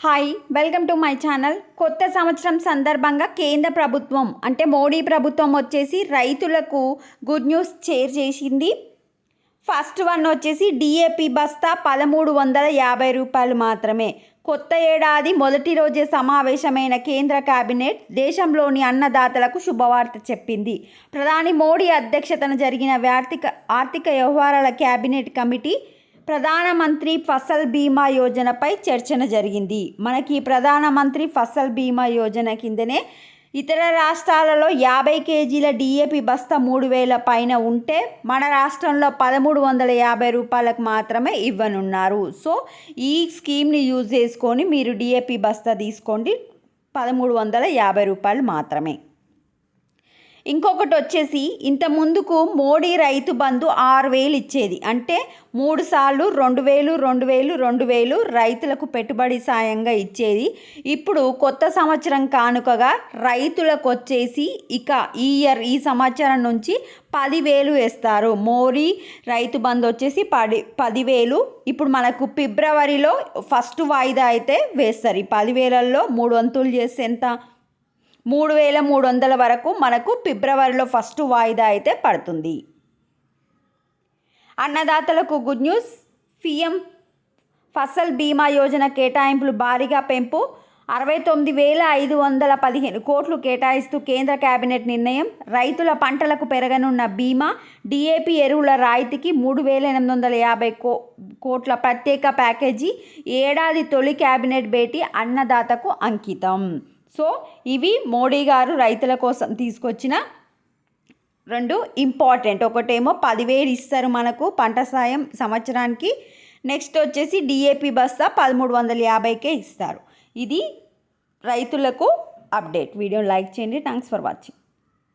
Hi, welcome to my channel. కొత్త సంవత్సరం సందర్భంగా కేంద్ర ప్రభుత్వం అంటే మోడీ ప్రభుత్వం వచ్చేసి రైతులకు గుడ్ న్యూస్ షేర్ చేసింది. ఫస్ట్ వన్ వచ్చేసి డిఏపి బస్తా 1350 రూపాయలు మాత్రమే. కొత్త ఏడాది మొదటి రోజే సమావేశమైన కేంద్ర కేబినెట్ దేశంలోని అన్నదాతలకు శుభవార్త చెప్పింది. ప్రధాని మోడీ అధ్యక్షతన జరిగిన ఆర్థిక వ్యవహారాల కేబినెట్ కమిటీ ప్రధానమంత్రి ఫసల్ బీమా యోజనపై చర్చన జరిగింది. మనకి ప్రధానమంత్రి ఫసల్ బీమా యోజన కిందనే ఇతర రాష్ట్రాలలో 50 కేజీల డిఏపి బస్తా 3000 పైన ఉంటే మన రాష్ట్రంలో 1350 రూపాయలకు మాత్రమే ఇవ్వనున్నారు. సో ఈ స్కీమ్ని యూజ్ చేసుకొని మీరు డిఏపి బస్తా తీసుకోండి, 1350 రూపాయలు మాత్రమే. ఇంకొకటి వచ్చేసి ఇంత ముందుకు మోడీ రైతు బంధు 6000 ఇచ్చేది. అంటే 3 సార్లు 2000 2000 2000 రైతులకు పెట్టుబడి సాయంగా ఇచ్చేది. ఇప్పుడు కొత్త సంవత్సరం కానుకగా రైతులకు వచ్చేసి ఈ సంవత్సరం నుంచి 10,000 వేస్తారు. మోడీ రైతు బంధు వచ్చేసి 10,000. ఇప్పుడు మనకు ఫిబ్రవరిలో ఫస్ట్ వాయిదా అయితే వేస్తారు. ఈ 10,000లో 3 వంతులు చేస్తే ఎంత? 3,300 వరకు మనకు ఫిబ్రవరిలో ఫస్ట్ వాయిదా అయితే పడుతుంది. అన్నదాతలకు గుడ్ న్యూస్. పిఎం ఫసల్ బీమా యోజన కేటాయింపులు భారీగా పెంపు. 69,515 కోట్లు కేటాయిస్తూ కేంద్ర కేబినెట్ నిర్ణయం. రైతుల పంటలకు పెరగనున్న బీమా. డిఏపి ఎరువుల రాయితీకి 3,850 కోట్ల ప్రత్యేక ప్యాకేజీ. ఏడాది తొలి కేబినెట్ భేటీ అన్నదాతకు అంకితం. సో ఇవి మోడీ గారు రైతుల కోసం తీసుకొచ్చిన 2 ఇంపార్టెంట్. ఒకటేమో 10,000 ఇస్తారు మనకు పంట సాయం సంవత్సరానికి. నెక్స్ట్ వచ్చేసి డిఏపి బస్తా 1350కే ఇస్తారు. ఇది రైతులకు అప్డేట్. వీడియోని లైక్ చేయండి. Thanks for watching.